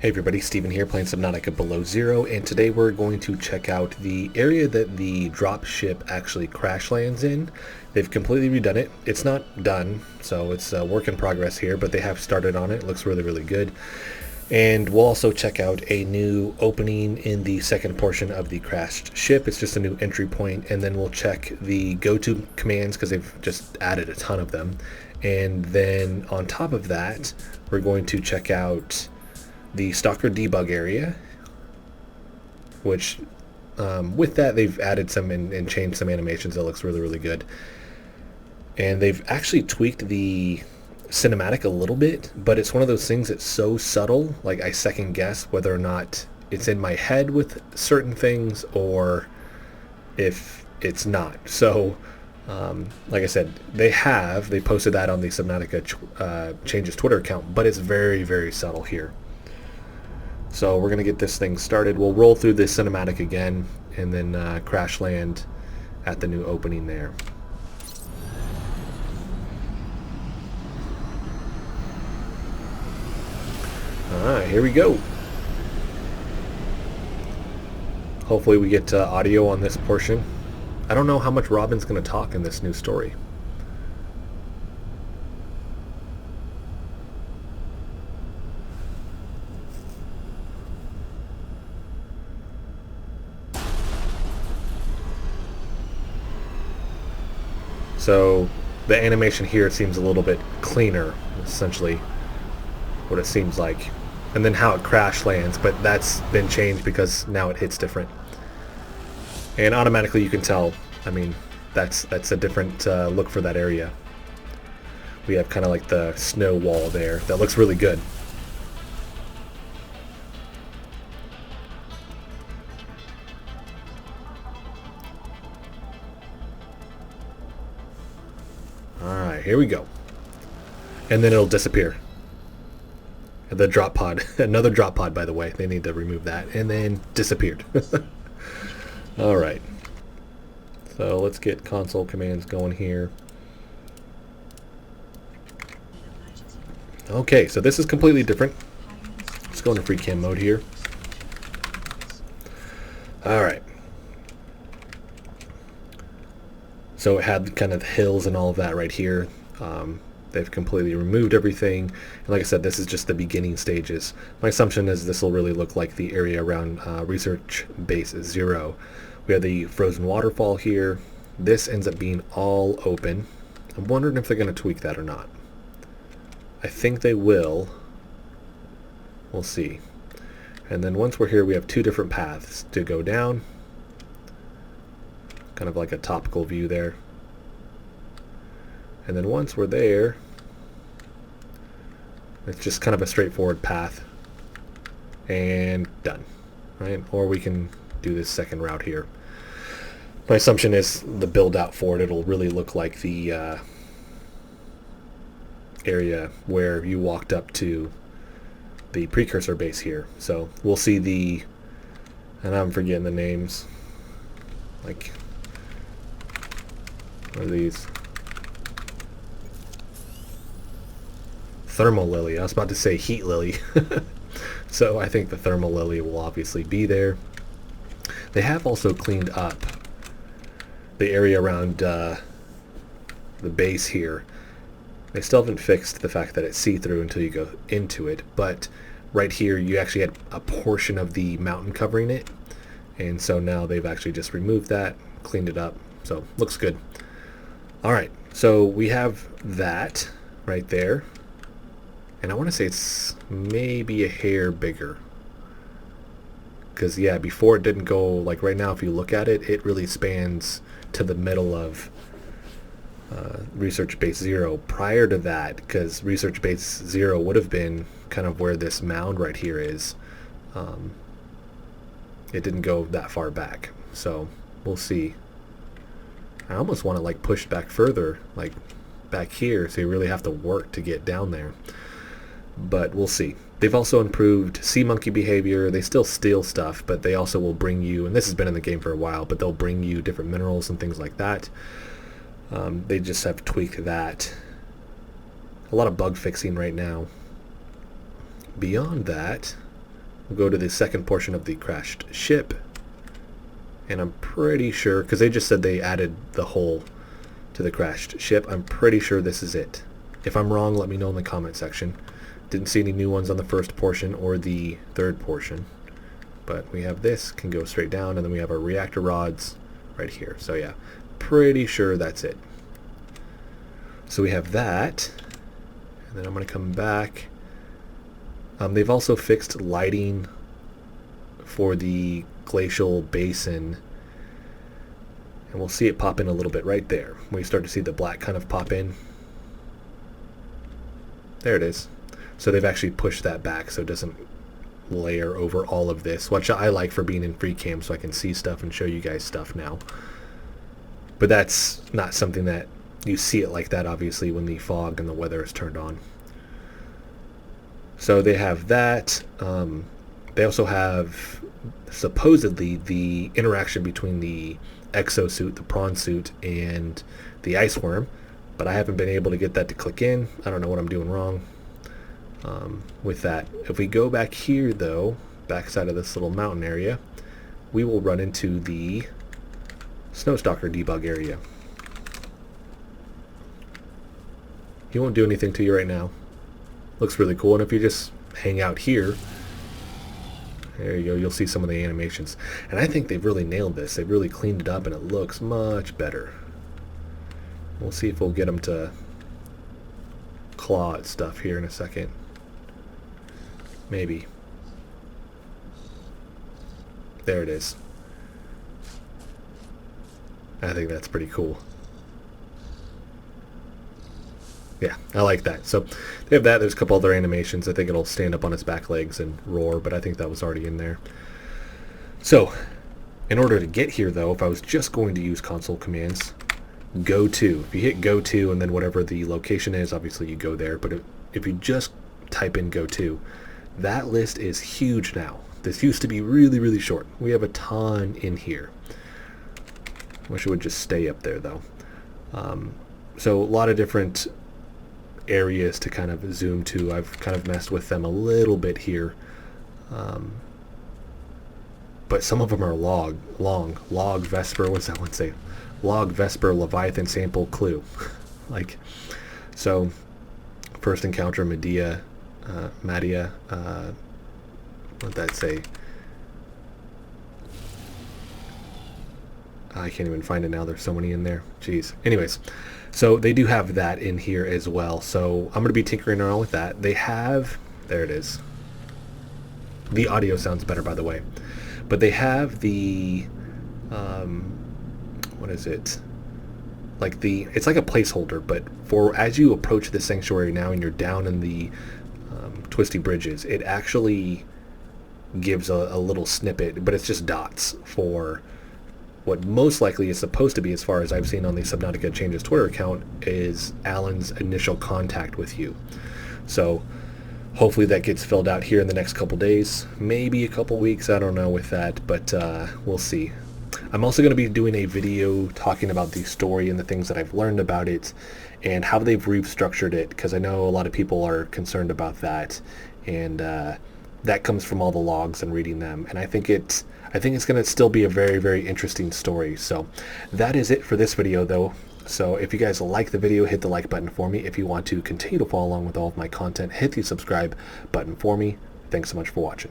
Hey everybody, Steven here playing Subnautica Below Zero, and today we're going to check out the area that the drop ship actually crash lands in. They've completely redone it. It's not done, so it's a work in progress here, but they have started on it. It looks really, really good. And we'll also check out a new opening in the second portion of the crashed ship. It's just a new entry point, and then we'll check the go-to commands because they've just added a ton of them. And then on top of that, we're going to check out the Stalker debug area, which with that they've added some and changed some animations that looks really, really good. And they've actually tweaked the cinematic a little bit, but it's one of those things that's so subtle, like I second guess whether or not it's in my head with certain things or if it's not. So like I said, they posted that on the Subnautica Changes Twitter account, but it's very, very subtle here. So we're going to get this thing started. We'll roll through this cinematic again and then crash land at the new opening there. Alright, here we go. Hopefully we get audio on this portion. I don't know how much Robin's going to talk in this new story. So the animation here seems a little bit cleaner, essentially what it seems like. And then how it crash lands, but that's been changed because now it hits different. And automatically you can tell, I mean, that's a different look for that area. We have kind of like the snow wall there. That looks really good. Alright, here we go. And then it'll disappear. The drop pod. Another drop pod, by the way. They need to remove that. And then disappeared. Alright. So let's get console commands going here. Okay, so this is completely different. Let's go into free cam mode here. Alright. So it had kind of hills and all of that right here. They've completely removed everything. And like I said, this is just the beginning stages. My assumption is this will really look like the area around Research Base Zero. We have the frozen waterfall here. This ends up being all open. I'm wondering if they're going to tweak that or not. I think they will. We'll see. And then once we're here, we have two different paths to go down. Kind of like a topical view there. And then once we're there, it's just kind of a straightforward path. And done. Right? Or we can do this second route here. My assumption is the build out for it, it'll really look like the area where you walked up to the precursor base here. So we'll see the, and I'm forgetting the names, like, what are these? Thermal lily. I was about to say heat lily. So I think the thermal lily will obviously be there. They have also cleaned up the area around the base here. They still haven't fixed the fact that it's see-through until you go into it, but right here you actually had a portion of the mountain covering it, and so now they've actually just removed that, cleaned it up, so looks good. Alright, so we have that right there, and I want to say it's maybe a hair bigger, because yeah, before it didn't go, like right now if you look at it, it really spans to the middle of Research Base Zero. Prior to that, because Research Base Zero would have been kind of where this mound right here is, it didn't go that far back, so we'll see. I almost want to like push back further, like back here, so you really have to work to get down there, but we'll see. They've also improved sea monkey behavior. They still steal stuff, but they also will bring you, and this has been in the game for a while, but they'll bring you different minerals and things like that. They just have tweaked that. A lot of bug fixing right now. Beyond that, We'll go to the second portion of the crashed ship. And I'm pretty sure, because they just said they added the hull to the crashed ship, I'm pretty sure this is it. If I'm wrong, let me know in the comment section. Didn't see any new ones on the first portion or the third portion. But we have this, can go straight down, and then we have our reactor rods right here. So yeah, pretty sure that's it. So we have that, and then I'm going to come back. They've also fixed lighting for the glacial basin, and we'll see it pop in a little bit right there. When you start to see the black kind of pop in. There it is. So they've actually pushed that back so it doesn't layer over all of this, which I like for being in free cam, so I can see stuff and show you guys stuff now. But that's not something that you see it like that, obviously, when the fog and the weather is turned on. So they have that. They also have supposedly the interaction between the exosuit, the prawn suit, and the ice worm, but I haven't been able to get that to click in. I don't know what I'm doing wrong with that. If we go back here, though, backside of this little mountain area, we will run into the Snowstalker debug area. He won't do anything to you right now. Looks really cool, and if you just hang out here, there you go, you'll see some of the animations. And I think they've really nailed this. They've really cleaned it up, and it looks much better. We'll see if we'll get them to claw at stuff here in a second. Maybe. There it is. I think that's pretty cool. Yeah, I like that. So they have that. There's a couple other animations. I think it'll stand up on its back legs and roar, but I think that was already in there. So in order to get here, though, if I was just going to use console commands, go to. If you hit go to and then whatever the location is, obviously you go there. But if you just type in go to, that list is huge now. This used to be really, really short. We have a ton in here. Wish it would just stay up there, though. So a lot of different areas to kind of zoom to. I've kind of messed with them a little bit here. But some of them are long. Log Vesper, what's that one say? Log Vesper Leviathan Sample Clue. Like, so, first encounter Madia, what'd that say? I can't even find it now. There's so many in there. Jeez. Anyways, so they do have that in here as well. So I'm going to be tinkering around with that. They have, there it is. The audio sounds better, by the way. But they have the, what is it? Like it's like a placeholder, but for as you approach the sanctuary now and you're down in the twisty bridges, it actually gives a little snippet, but it's just dots for what most likely is supposed to be, as far as I've seen on the Subnautica Changes Twitter account, is Alan's initial contact with you. So hopefully that gets filled out here in the next couple days, maybe a couple weeks, I don't know with that, but we'll see. I'm also going to be doing a video talking about the story and the things that I've learned about it and how they've restructured it, because I know a lot of people are concerned about that, and that comes from all the logs and reading them, and I think it's going to still be a very, very interesting story. So that is it for this video, though. So if you guys like the video, hit the like button for me. If you want to continue to follow along with all of my content, hit the subscribe button for me. Thanks so much for watching.